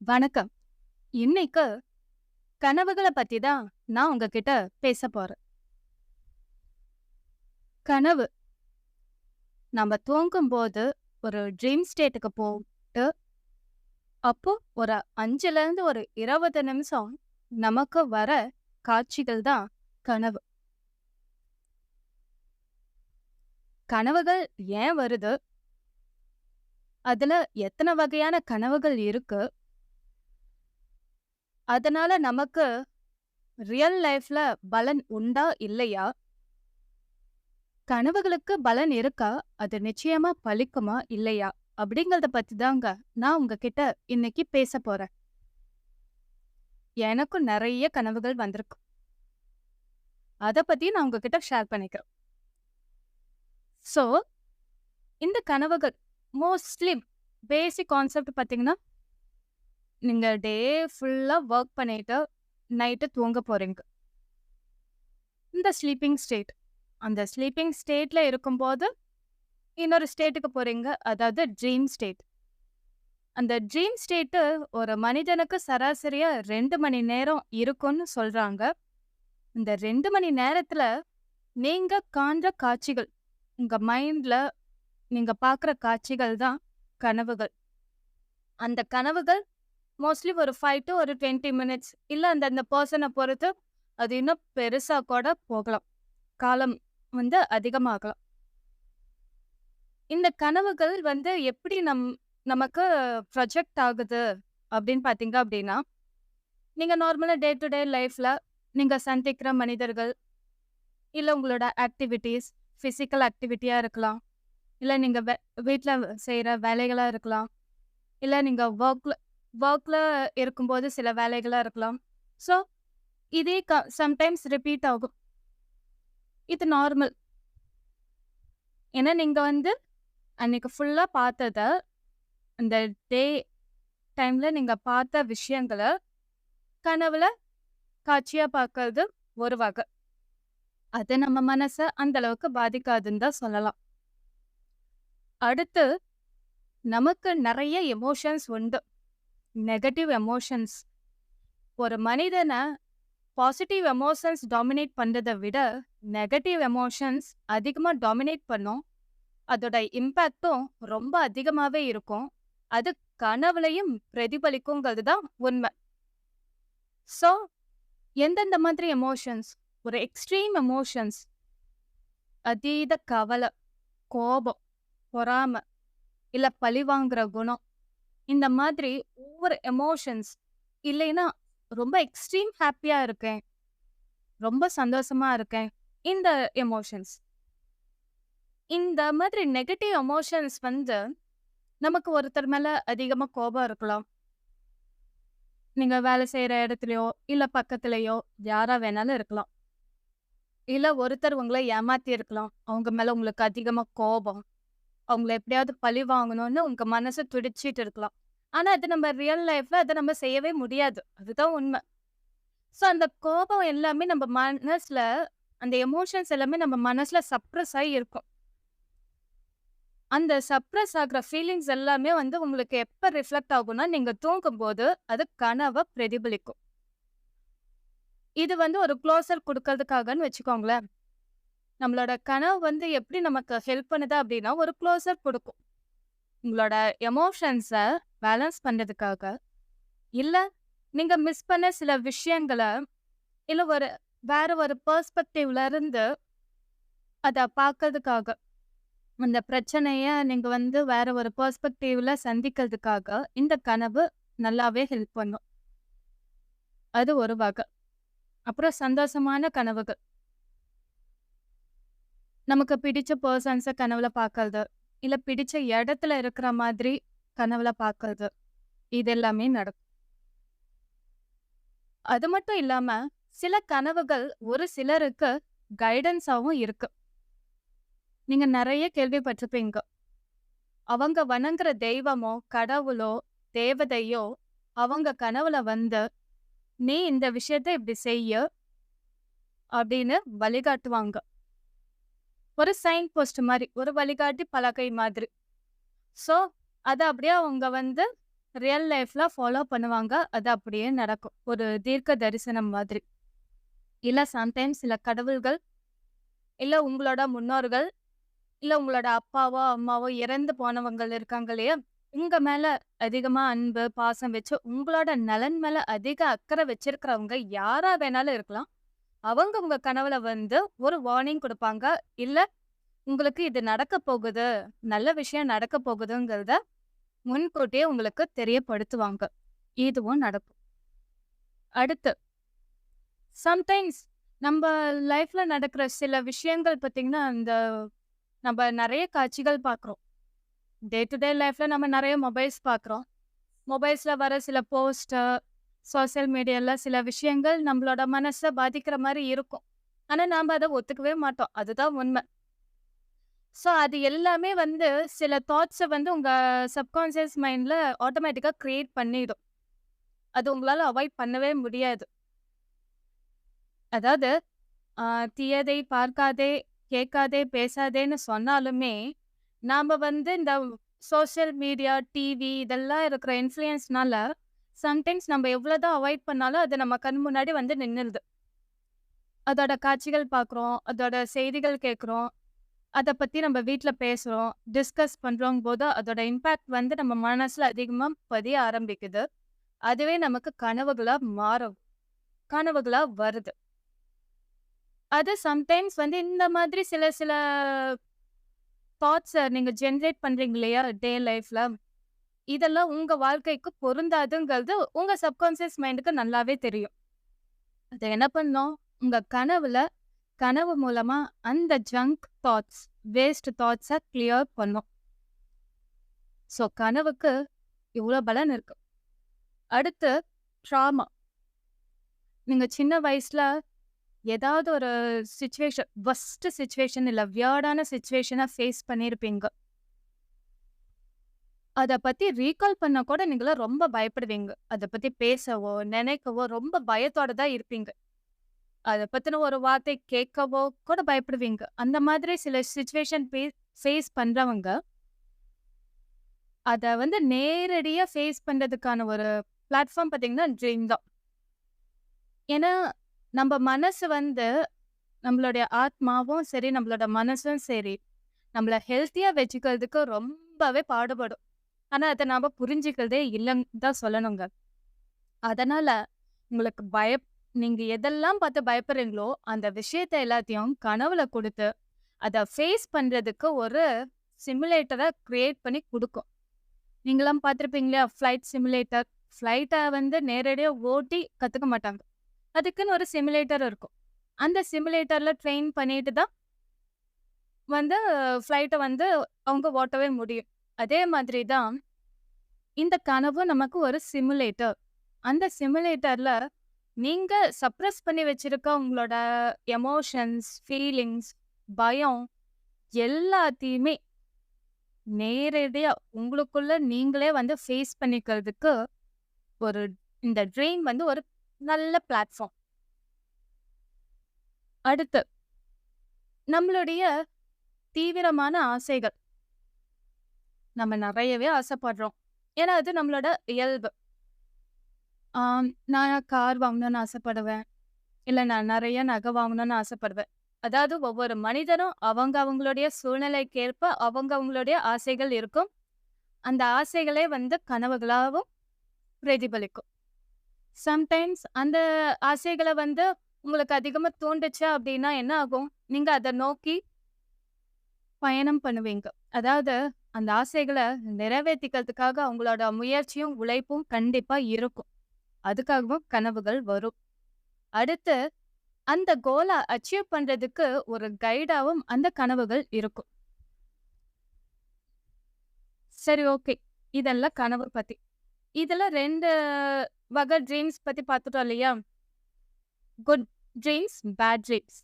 வணக்கம். இன்னைக்கு கனவுகள பத்தி தான் நான் உங்ககிட்ட பேச போறேன். கனவு நம்ம தூங்கும்போது ஒரு ட்ரீம் ஸ்டேட்டுக்கு போட்டு, அப்போ ஒரு 5லேருந்து ஒரு 20 நிமிஷம் நமக்கு வர காட்சிகள் தான் கனவு. கனவுகள் ஏன் வருது? அதுல எத்தன வகையான கனவுகள் இருக்கு? அதனால நமக்கு ரியல் லைஃப்ல பலன் உண்டா? இல்லையா? கனவுகளுக்கு பலன் இருக்கா? அது நிச்சயமா பலிக்குமா? இல்லையா? அப்படிங்கிறத பத்தி தாங்க நான் உங்ககிட்ட இன்னைக்கு பேச போறேன். எனக்கும் நெறைய கனவுகள் வந்திருக்கு. அத பத்தி நான் உங்ககிட்ட ஷேர் பண்ணிக்கிறேன். ஸோ, இந்த கனவுகள் மோஸ்ட்லி பேசிக் கான்செப்ட் பார்த்தீங்கன்னா, நீங்க டே ஃபுல்லா வொர்க் பண்ணிட்டு நைட்டு தூங்க போறீங்க. இந்த ஸ்லீப்பிங் ஸ்டேட். அந்த ஸ்லீப்பிங் ஸ்டேட்ல இருக்கும்போது, இன்னொரு ஸ்டேட்டுக்கு போறீங்க. அதாவது ட்ரீம் ஸ்டேட். அந்த ட்ரீம் ஸ்டேட்டு ஒரு மனிதனுக்கு சராசரியா 2 மணி நேரம் இருக்கும்னு சொல்றாங்க. இந்த 2 மணி நேரத்துல நீங்க காண்ற காட்சிகள், உங்க மைண்ட்ல நீங்க பார்க்குற காட்சிகள் தான் கனவுகள். அந்த கனவுகள் மோஸ்ட்லி ஒரு 5 டூ ஒரு 20 மினிட்ஸ் இல்ல அந்த பெர்சன பொறுத்து அது இன்னும் பெருசா கூட போகலாம். காலம் அதிகமாகலாம். இந்த கனவுகள் எப்படி நமக்கு ப்ரொஜெக்ட் ஆகுது அப்படின்னு பார்த்தீங்க அப்படின்னா, நீங்க நார்மலா டே டு டே லைஃப்ல நீங்க சந்திக்கிற மனிதர்கள், இல்ல உங்களோட ஆக்டிவிட்டீஸ், பிசிக்கல் ஆக்டிவிட்டியா இருக்கலாம். இல்ல நீங்க வீட்ல செய்ற வேலைகளா இருக்கலாம். இல்ல நீங்க வொர்க்ல வொர்க்ல இருக்கும்போது சில வேலைகளா இருக்கலாம். ஸோ, இதே சம்டைம்ஸ் ரிப்பீட் ஆகும். இது நார்மல். ஏன்னா நீங்க அன்னைக்கு ஃபுல்லா பார்த்தத, அந்த டே டைம்ல நீங்க பார்த்த விஷயங்கள கனவுல காட்சியா பார்க்கறது ஒரு வகை. அது நம்ம மனச அந்த அளவுக்கு பாதிக்காதுன்னு தான் சொல்லலாம். அடுத்து நமக்கு நெறைய எமோஷன்ஸ் உண்டு. Negative emotions. ஒரு மனிதன பாசிட்டிவ் எமோஷன்ஸ் டாமினேட் பண்றத விட, நெகட்டிவ் எமோஷன்ஸ் அதிகமா டாமினேட் பண்ணும். அதோட இம்பேக்ட்டும் ரொம்ப அதிகமாவே இருக்கும். அது கனவுலயும் பிரதிபலிக்குங்கிறது தான் உண்மை. ஸோ, எந்தெந்த மாதிரி எமோஷன்ஸ்? ஒரு எக்ஸ்ட்ரீம் எமோஷன்ஸ், அதீத கவல, கோபம், பொறாம, இல்ல பழிவாங்குற குணம். இந்த மாதிரி ஒவ்வொரு எமோஷன்ஸ் இல்லைன்னா, ரொம்ப எக்ஸ்ட்ரீம் ஹேப்பியா இருக்கேன், ரொம்ப சந்தோஷமா இருக்கேன். இந்த எமோஷன்ஸ். இந்த மாதிரி நெகட்டிவ் எமோஷன்ஸ் நமக்கு ஒருத்தர் மேல அதிகமா கோபம் இருக்கலாம். நீங்க வேலை செய்ற இடத்துலயோ, இல்ல பக்கத்துலயோ யாரா வேணாலும் இருக்கலாம். இல்ல ஒருத்தர் உங்கள ஏமாத்தி இருக்கலாம். அவங்க மேல உங்களுக்கு அதிகமா கோபம். அவங்கள எப்படியாவது பழி வாங்கணும்னு உங்க மனசு துடிச்சிட்டு இருக்கலாம். ஆனா, அது நம்ம ரியல் லைஃப்ல அத நம்ம செய்யவே முடியாது. அதுதான் உண்மை. ஸோ, அந்த கோபம் எல்லாமே நம்ம மனசுல அந்த எமோஷன்ஸ் எல்லாமே நம்ம மனசுல சப்ரஸ் ஆயி இருக்கும். அந்த சப்ரஸ் ஆகுற ஃபீலிங்ஸ் எல்லாமே உங்களுக்கு எப்ப ரிஃப்ளெக்ட் ஆகும்னா, நீங்க தூங்கும்போது அது கனவா பிரதிபலிக்கும். இது ஒரு க்ளோசர் குடுக்கறதுக்காகன்னு வச்சுக்கோங்களேன். நம்மளோட கனவு எப்படி நமக்கு ஹெல்ப் பண்ணுது அப்படின்னா, ஒரு க்ளோசர் குடுக்கும். உங்களோட எமோஷன்ஸ பேலன்ஸ் பண்றதுக்காக, இல்ல நீங்க மிஸ் பண்ண சில விஷயங்கள, இல்ல வேற ஒரு பெர்ஸ்பெக்டிவ்ல இருந்து அத பார்க்கறதுக்காக, அந்த பிரச்சனைய நீங்க வேற ஒரு பெர்ஸ்பெக்டிவ்ல சந்திக்கிறதுக்காக, இந்த கனவு நல்லாவே ஹெல்ப் பண்ணும். அது ஒரு வகை. அப்புறம் சந்தோஷமான கனவுகள். நமக்கு பிடிச்ச பெர்சன்ஸ கனவுல பார்க்கறது, இல்ல பிடிச்ச இடத்துல இருக்கிற மாதிரி கனவுல பார்க்கறது. இது எல்லாமே நடக்கும். அது மட்டும் இல்லாம, சில கனவுகள் ஒரு சிலருக்கு கைடன்ஸாவும் இருக்கு. நீங்க நெறைய கேள்விப்பட்டிருப்பீங்க. அவங்க வணங்குற தெய்வமோ, கடவுளோ, தேவதையோ அவங்க கனவுல "நீ இந்த விஷயத்த இப்படி செய்யு" அப்படின்னு வழிகாட்டுவாங்க. ஒரு சைன் போஸ்ட் மாரி, ஒரு வழிகாட்டி பலகை மாதிரி. ஸோ, அத அப்படியே அவங்க ரியல் லைஃப்ல ஃபாலோ பண்ணுவாங்க. அது அப்படியே நடக்கும். ஒரு தீர்க்க தரிசனம் மாதிரி. இல்ல சம்டைம்ஸ் சில கடவுள்கள், இல்ல உங்களோட முன்னோர்கள், இல்ல உங்களோட அப்பாவோ, அம்மாவோ இறந்து போனவங்கள் இருக்காங்க இல்லையா? உங்க மேல அதிகமா அன்பு, பாசம் வச்சு உங்களோட நலன் மேல அதிக அக்கறை வச்சிருக்கிறவங்க யாரா வேணாலும் இருக்கலாம். அவங்க உங்க கனவுல வந்து ஒரு வார்னிங் குடுப்பாங்க. இல்ல உங்களுக்கு இது நடக்க போகுது, நல்ல விஷயம் நடக்க போகுதுங்கிறத முன்கூட்டியே உங்களுக்கு தெரியப்படுத்துவாங்க. இதுவும் நடக்கும். அடுத்து சம்டைம்ஸ் நம்ப லைஃப்ல நடக்கிற சில விஷயங்கள் பார்த்தீங்கன்னா, நம்ப நெறைய காட்சிகள் பார்க்குறோம். டே டு டே லைஃப்ல நம்ம நெறைய மொபைல்ஸ் பார்க்குறோம். மொபைல்ஸ்ல வர சில போஸ்டர், சோசியல் மீடியால சில விஷயங்கள் நம்மளோட மனச பாதிக்கிற மாரி இருக்கும். ஆனா, நாம அத ஒத்துக்கவே மாட்டோம். அதுதான் உண்ம. ஸோ, அது எல்லாமே வந்து சில தாட்ஸ வந்து உங்க சப்கான்ஷியஸ் மைண்ட்ல ஆட்டோமேட்டிக்கா கிரியேட் பண்ணிடும். அது உங்களால அவாய்ட் பண்ணவே முடியாது. அதாவது ஆ "தீயதை பார்க்காதே, கேட்காதே, பேசாதேன்னு" சொன்னாலுமே, நாம வந்து இந்த சோசியல் மீடியா, டிவி இதெல்லாம் இருக்கிற இன்ஃப்ளூயன்ஸ்னால, சம்டைம்ஸ் நம்ம எவ்வளோதான் அவாய்ட் பண்ணாலும், அது நம்ம கண் முன்னாடி வந்து நின்னுருது. அதோட காட்சிகள் பார்க்குறோம், அதோட செய்திகள் கேட்குறோம், அத பத்தி நம்ம வீட்ல பேசுறோம், டிஸ்கஸ் பண்றோங்கும்போது, அதோட இம்பேக்ட் வந்து நம்ம மனசுல அதிகமா பதிய ஆரம்பிக்குது. அதுவே நமக்கு கனவுகளா மாறும். கனவுகளா வருது. அது சம்டைம்ஸ் வந்து இந்த மாதிரி சில சில தாட்ஸ நீங்க ஜெனரேட் பண்றீங்க இல்லையா? டே லைஃப்ல. இதெல்லாம் உங்க வாழ்க்கைக்கு பொருந்தாதுங்கிறது உங்க சப்கான்ஷியஸ் மைண்டுக்கு நல்லாவே தெரியும். அத என்ன பண்ணும்? உங்க கனவு மூலமா அந்த junk thoughts, waste thoughts clear பண்ணும். ஸோ கனவுக்கு இவ்ளோ பலன் இருக்கு. அடுத்து ட்ராமா. நீங்க சின்ன வயசுல ஏதாவது ஒரு வொர்ஸ்ட் சிச்சுவேஷன் இல்ல வியர்டான சிச்சுவேஷன ஃபேஸ் பண்ணியிருப்பீங்க. அத பத்தி ரீகால் பண்ண கூட நீங்கலாம் ரொம்ப பயப்படுவீங்க. அத பத்தி பேசவோ, நினைக்கவோ ரொம்ப பயத்தோட தான் இருப்பீங்க. அத பத்தின ஒரு வார்த்தை கேட்கவோ கூட பயப்படுவீங்க. அந்த மாதிரி சில சிச்சுவேஷன் ஃபேஸ் பண்றவங்க, அத வந்து நேரடியா ஃபேஸ் பண்றதுக்கான ஒரு பிளாட்ஃபார்ம் பார்த்தீங்கன்னா, ட்ரீம் தான். ஏன்னா, நம்ப மனசு வந்து நம்மளுடைய ஆத்மாவும் சரி, நம்மளோட மனசும் சரி, நம்மள ஹெல்த்தியா வச்சுக்கிறதுக்கு ரொம்பவே பாடுபடும். ஆனா, அத நாம புரிஞ்சுக்கிறதே இல்லன்னு தான் சொல்லணுங்க. அதனால உங்களுக்கு நீங்க எதெல்லாம் பார்த்து பயப்படுறீங்களோ, அந்த விஷயத்த எல்லாத்தையும் கனவுல குடுத்து, அத ஃபேஸ் பண்றதுக்கு ஒரு சிமுலேட்டர கிரியேட் பண்ணி குடுக்கும். நீங்கலாம் பார்த்துருப்பீங்க இல்லையா? Flight simulator. ஃப்ளைட்ட வந்து நேரடியா ஓட்டி கத்துக்க மாட்டாங்க. அதுக்குன்னு ஒரு சிமுலேட்டர் இருக்கும். அந்த சிமுலேட்டர்ல ட்ரெயின் பண்ணிட்டு தான் வந்து ஃப்ளைட்ட வந்து அவங்க ஓட்டவே முடியும். அதே மாதிரி தான் இந்த கனவு நமக்கு ஒரு சிமுலேட்டர். அந்த சிமுலேட்டர்ல நீங்க சப்ரஸ் பண்ணி வச்சிருக்க உங்களோட எமோஷன்ஸ், ஃபீலிங்ஸ், பயம் எல்லாத்தையுமே நேரடியா உங்களுக்குள்ள நீங்களே வந்து ஃபேஸ் பண்ணிக்கிறதுக்கு ஒரு இந்த ட்ரீம் வந்து ஒரு நல்ல பிளாட்ஃபார்ம். அடுத்து நம்மளுடைய தீவிரமான ஆசைகள். நம்ம நெறையவே ஆசைப்படுறோம். ஏன்னா, அது நம்மளோட இயல்பு. நான் கார் வாங்கணும்னு ஆசைப்படுவேன். இல்ல நான் நெறைய நகை வாங்கணும்னு ஆசைப்படுவேன். அதாவது ஒவ்வொரு மனிதனும் அவங்களுடைய சூழ்நிலைக்கேற்ப அவங்களுடைய ஆசைகள் இருக்கும். அந்த ஆசைகளே வந்து கனவுகளாவும் பிரதிபலிக்கும். சம்டைம்ஸ் அந்த ஆசைகள வந்து உங்களுக்கு அதிகமா தூண்டுச்சு அப்டின்னா என்ன ஆகும்? நீங்க அத நோக்கி பயணம் பண்ணுவீங்க. அதாவது அந்த ஆசைகள நிறைவேத்திக்கிறதுக்காக அவங்களோட முயற்சியும், உழைப்பும் கண்டிப்பா இருக்கும். அதுக்காகவும் கனவுகள் வரும். அடுத்து அந்த கோல அச்சீவ் பண்றதுக்கு ஒரு கைடாவும் அந்த கனவுகள் இருக்கும். சரி, ஓகே. இதெல்லாம் கனவு பத்தி. இதுல 2 வகை ட்ரீம்ஸ் பத்தி பார்த்துட்டோம் இல்லையா? Good dreams, bad dreams.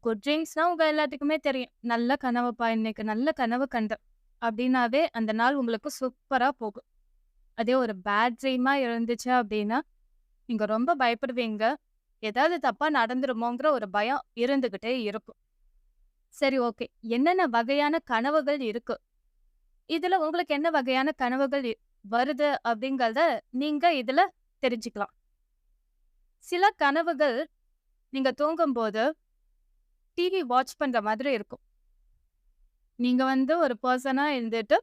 Good ட்ரீம்ஸ்னா உங்க எல்லாத்துக்குமே தெரியும். நல்ல கனவுப்பா இன்னைக்கு நல்ல கனவு கண்டேன். அப்டின்னாவே அந்த நாள் உங்களுக்கு சூப்பரா போகும். அதே ஒரு பேட் ட்ரீமா இருந்துச்சு அப்டின்னா, நீங்க ரொம்ப பயப்படுவீங்க. ஏதாவது தப்பா நடந்துருமோங்கிற ஒரு பயம் இருந்துகிட்டே இருக்கும். சரி, ஓகே. என்னென்ன வகையான கனவுகள் இருக்கு? இதுல உங்களுக்கு என்ன வகையான கனவுகள் வருது அப்படிங்கிறத நீங்க இதுல தெரிஞ்சுக்கலாம். சில கனவுகள் நீங்க தூங்கும்போது டிவி வாட்ச் பண்ற மாதிரி இருக்கும். நீங்க ஒரு பெர்சனா இருந்துட்டு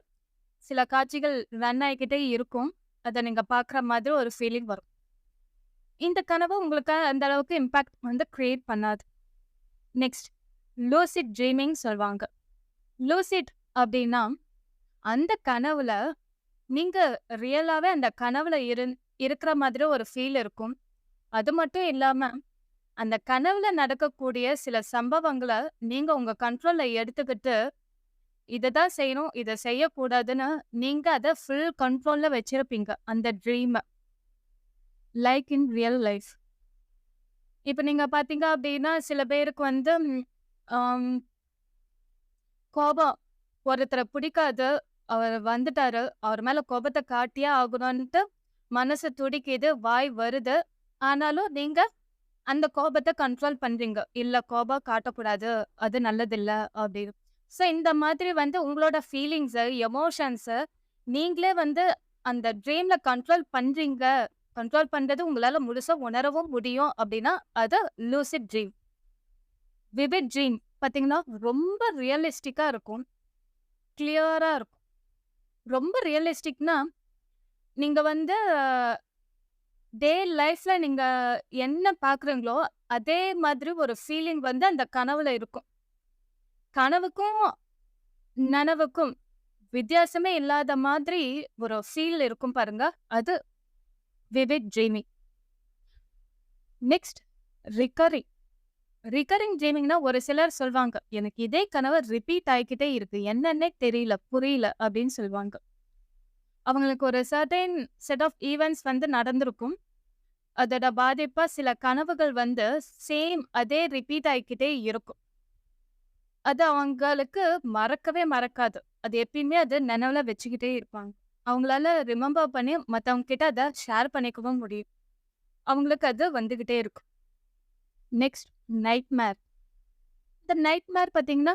சில காட்சிகள் ரன் ஆயிக்கிட்டே இருக்கும். அத நீங்க பார்க்குற மாதிரி ஒரு ஃபீலிங் வரும். இந்த கனவு உங்களுக்கு அந்த அளவுக்கு இம்பாக்ட் கிரியேட் பண்ணாது. நெக்ஸ்ட் லூசிட் ட்ரீமிங் சொல்வாங்க. லூசிட் அப்படின்னா, அந்த கனவுல நீங்க ரியலாவே அந்த கனவுல இருக்கிற மாதிரி ஒரு ஃபீல் இருக்கும். அது மட்டும் இல்லாம, அந்த கனவுல நடக்கக்கூடிய சில சம்பவங்கள நீங்க உங்க கண்ட்ரோல்ல எடுத்துக்கிட்டு, இத தான் செய்யணும், இத செய்யக்கூடாதுன்னு நீங்க அத ஃபுல் கண்ட்ரோல்ல வச்சிருப்பீங்க, அந்த ட்ரீம. Like in real life. இப்ப நீங்க பார்த்தீங்க அப்படின்னா, சில பேருக்கு ஆம் கோபம் ஒருத்தர பிடிக்காது. அவர் வந்துட்டாரு. அவர் மேல கோபத்த காட்டியே ஆகணுன்ட்டு மனசு துடிக்குது, வாய் வருது. ஆனாலும் நீங்க அந்த கோபத்த கண்ட்ரோல் பண்றீங்க. இல்ல கோபம் காட்டக்கூடாது. அது நல்லதில்ல அப்படின்னு. ஸோ இந்த மாதிரி உங்களோட ஃபீலிங்ஸ, எமோஷன்ஸ நீங்களே அந்த ட்ரீம்ல கண்ட்ரோல் பண்றீங்க. கண்ட்ரோல் பண்றது உங்களால முழுசா உணரவும் முடியும் அப்படின்னா, அது லூசிட் ட்ரீம். விவிட் ட்ரீம் பார்த்தீங்கன்னா, ரொம்ப ரியலிஸ்டிக்கா இருக்கும். கிளியரா இருக்கும். ரொம்ப ரியலிஸ்டிக்னா, நீங்க டே லைஃப்ல நீங்க என்ன பார்க்குறீங்களோ, அதே மாதிரி ஒரு ஃபீலிங் அந்த கனவுல இருக்கும். கனவுக்கும், நனவுக்கும் வித்தியாசமே இல்லாத மாதிரி ஒரு ஃபீல் இருக்கும் பாருங்க. அது vivid dreaming. Next recurring. Recurring ட்ரீமிங்னா ஒரு சிலர் சொல்வாங்க, "எனக்கு இதே கனவு ரிப்பீட் ஆயிக்கிட்டே இருக்கு. என்னன்னே தெரியல, புரியல" அப்படின்னு சொல்வாங்க. அவங்களுக்கு ஒரு சர்டைன் செட் ஆஃப் ஈவென்ட்ஸ் நடந்திருக்கும். அதோட பாதிப்பா சில கனவுகள் சேம் அதே ரிப்பீட் ஆயிக்கிட்டே இருக்கும். அது அவங்களுக்கு மறக்கவே மறக்காது. அது எப்பயுமே அது நினைவுல வச்சுக்கிட்டே இருப்பாங்க. அவங்களால ரிமெம்பர் பண்ணி மத்தவங்க கிட்ட அத ஷேர் பண்ணிக்கவும் முடியும். அவங்களுக்கு அது வந்துகிட்டே இருக்கும். Next nightmare. இந்த நைட்மேர் பார்த்தீங்கன்னா,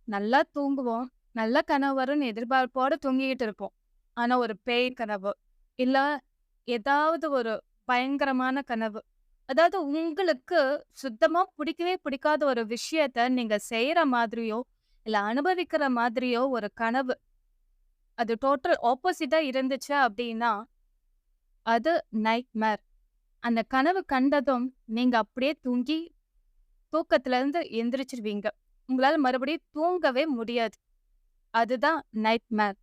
நல்லா தூங்குவோம். நல்ல கனவு வரும்னு எதிர்பார்ப்போட தூங்கிக்கிட்டு இருப்போம். ஆனா ஒரு பேய் கனவு, இல்ல ஏதாவது ஒரு பயங்கரமான கனவு. அதாவது உங்களுக்கு சுத்தமா பிடிக்கவே பிடிக்காத ஒரு விஷயத்த நீங்க செய்ற மாதிரியோ, இல்ல அனுபவிக்கிற மாதிரியோ ஒரு கனவு. அது டோட்டல் ஆப்போசிட்டா இருந்துச்சு அப்படின்னா, அது நைட்மேர். அந்த கனவு கண்டதும் நீங்க அப்படியே தூங்கி தூக்கத்துல இருந்து எந்திரிச்சிருவீங்க. உங்களால மறுபடியும் தூங்கவே முடியாது. அதுதான் நைட்மேர்.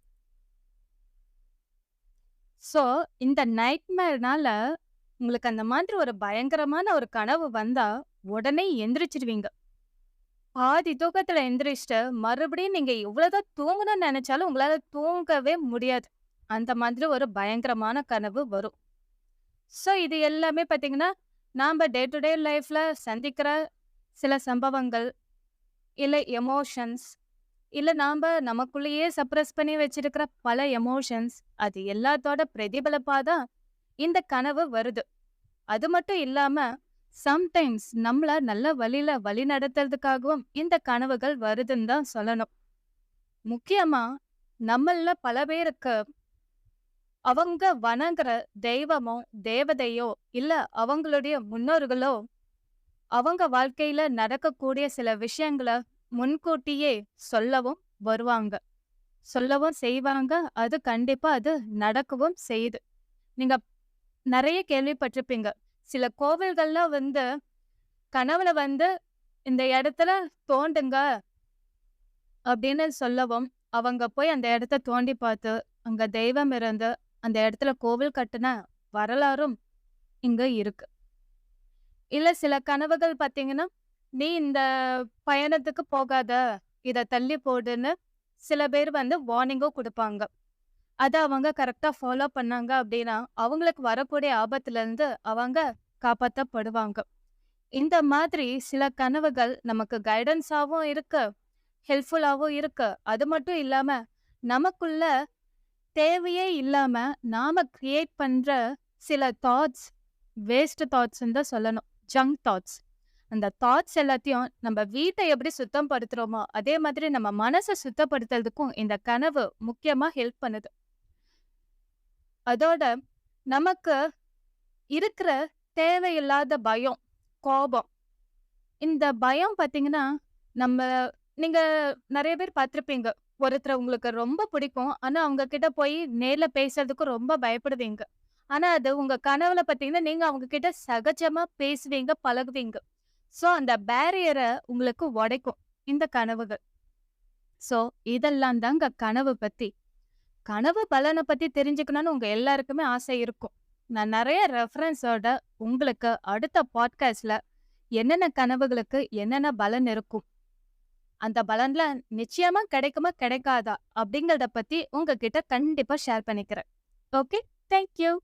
ஸோ இந்த நைட்மேர்னால உங்களுக்கு அந்த மாதிரி ஒரு பயங்கரமான ஒரு கனவு வந்தா, உடனே எந்திரிச்சிருவீங்க. பாதி தூக்கத்துல எந்திரிச்சுட்டு, மறுபடியும் நீங்க எவ்வளவுதான் தூங்கணும்னு நெனச்சாலும், உங்களால தூங்கவே முடியாது. அந்த மாதிரி ஒரு பயங்கரமான கனவு வரும். ஸோ இது எல்லாமே பார்த்தீங்கன்னா, நாம டே டு டே லைஃப்ல சந்திக்கிற சில சம்பவங்கள், இல்ல எமோஷன்ஸ், இல்ல நமக்குள்ளேயே சப்ரஸ் பண்ணி வச்சிருக்கிற பல எமோஷன்ஸ், அது எல்லாத்தோட பிரதிபலிப்பா தான் இந்த கனவு வருது. அது மட்டும் இல்லாம, சம்டைம்ஸ் நம்மள நல்ல வழியில வழிநடத்துறதுக்காகவும் இந்த கனவுகள் வருதுன்னு தான் சொல்லணும். முக்கியமா நம்மள்ல பல பேருக்கு அவங்க வணங்குற தெய்வமோ, தேவதையோ, இல்ல அவங்களுடைய முன்னோர்களோ, அவங்க வாழ்க்கையில நடக்கக்கூடிய சில விஷயங்கள முன்கூட்டியே சொல்லவும் வருவாங்க. சொல்லவும் செய்வாங்க. அது கண்டிப்பா அது நடக்கவும் செய்யுது. நீங்க நெறைய கேள்விப்பட்டிருப்பீங்க. சில கோவில்கள்ல கனவுல இந்த இடத்துல தோண்டுங்க அப்படின்னு சொல்லவும், அவங்க போய் அந்த இடத்த தோண்டி பார்த்து, அங்க தெய்வம் இருந்து, அந்த இடத்துல கோவில் கட்டுன வரலாறும் இங்க இருக்கு. இல்ல சில கனவுகள் பார்த்தீங்கன்னா, "நீ இந்த பயணத்துக்கு போகாத, இத தள்ளி போடுன்னு" சில பேர் வார்னிங்கும் குடுப்பாங்க. அத அவங்க கரெக்ட்டா ஃபாலோ பண்ணாங்க அப்படின்னா, அவங்களுக்கு வரக்கூடிய ஆபத்துலருந்து அவங்க காப்பாத்தப்படுவாங்க. இந்த மாதிரி சில கனவுகள் நமக்கு கைடன்ஸாவும் இருக்கு, ஹெல்ப்ஃபுல்லாவும் இருக்கு. அது மட்டும் இல்லாம, நமக்குள்ள தேவையே இல்லாம நாம கிரியேட் பண்ற சில தாட்ஸ், வேஸ்ட் தாட்ஸ்ன்னு தான் சொல்லணும். Junk thoughts. அந்த தாட்ஸ் எல்லாத்தையும் நம்ம வீட்ட எப்படி சுத்தம் படுத்துறோமோ, அதே மாதிரி நம்ம மனச சுத்தப்படுத்துறதுக்கும் இந்த கனவு முக்கியமா ஹெல்ப் பண்ணுது. அதோட நமக்கு இருக்கிற தேவையில்லாத பயம், கோபம். இந்த பயம் பார்த்தீங்கன்னா, நம்ம நீங்க நெறைய பேர் பார்த்திருப்பீங்க. ஒருத்தர உங்களுக்கு ரொம்ப பிடிக்கும். ஆனா, அவங்க கிட்ட போய் நேர்ல பேசுறதுக்கு ரொம்ப பயப்படுவீங்க. ஆனா, அது உங்க கனவுல பார்த்தீங்கன்னா, நீங்க அவங்க கிட்ட சகஜமா பேசுவீங்க, பழகுவீங்க. ஸோ, அந்த பேரியர உங்களுக்கு உடைக்கும், இந்த கனவுகள். ஸோ, இதெல்லாம் தாங்க கனவு பத்தி. கனவு பலன பத்தி தெரிஞ்சுக்கணும்னு உங்க எல்லாருக்குமே ஆசை இருக்கும். நான் நெறைய ரெஃபரன்ஸோட உங்களுக்கு அடுத்த பாட்காஸ்ட்ல என்னென்ன கனவுகளுக்கு என்னென்ன பலன் இருக்கும்? அந்த பலன்லாம் நிச்சயமா கிடைக்குமா, கிடைக்காதா? அப்படிங்கிறத பத்தி உங்ககிட்ட கண்டிப்பா ஷேர் பண்ணிக்கிறேன். ஓகே. Thank you.